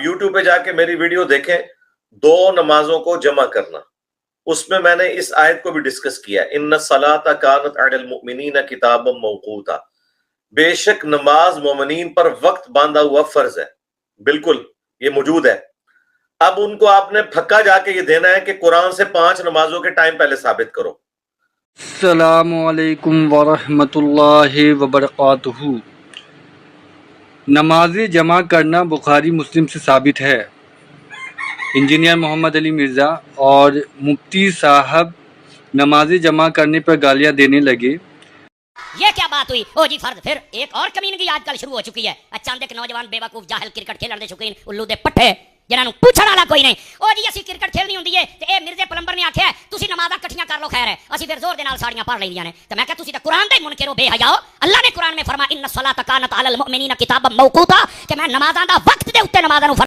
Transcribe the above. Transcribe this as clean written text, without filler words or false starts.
YouTube پہ جا کے میری ویڈیو دیکھیں، 2 نمازوں کو جمع کرنا، اس میں میں نے اس آیت کو بھی ڈسکس کیا، ان الصلاۃ کانت علی المؤمنین کتابا موقوتا، بے شک نماز مومنین پر وقت باندھا ہوا فرض ہے، بالکل یہ موجود ہے۔ اب ان کو آپ نے پھکا جا کے یہ دینا ہے کہ قرآن سے 5 نمازوں کے ٹائم پہلے ثابت کرو۔ السلام علیکم ورحمۃ اللہ وبرکاتہ۔ نماز جمع کرنا بخاری مسلم سے ثابت ہے۔ انجینئر محمد علی مرزا اور مفتی صاحب نماز جمع کرنے پر گالیاں دینے لگے۔ یہ کیا بات ہوئی؟ او جی فرد پھر ایک اور کمینگی آج کل شروع ہو چکی ہے۔ اچانک ایک نوجوان بے وقوف جاہل کرکٹ کھیلن دے شوقین الو دے پٹھے جنہاں نوں پوچھن والا کوئی نہیں، او جی اسی کرکٹ کھیلنی ہوندی ہے تے اے مرزے پلمبر نے آکھیا ہے تسی نمازاں کٹھیاں کر لو، خیر ہے اسی پھر زور دے نال ساڑیاں پڑھ لیندیاں نے۔ تے میں کہ تسی تے قرآن دے منکر ہو، بے حیاؤ۔ اللہ نے قرآن میں فرمایا ان الصلاۃ کانت علی المؤمنین کتابا موقوتا کہ میں نمازاں دا وقت دے اوتے نمازاں نوں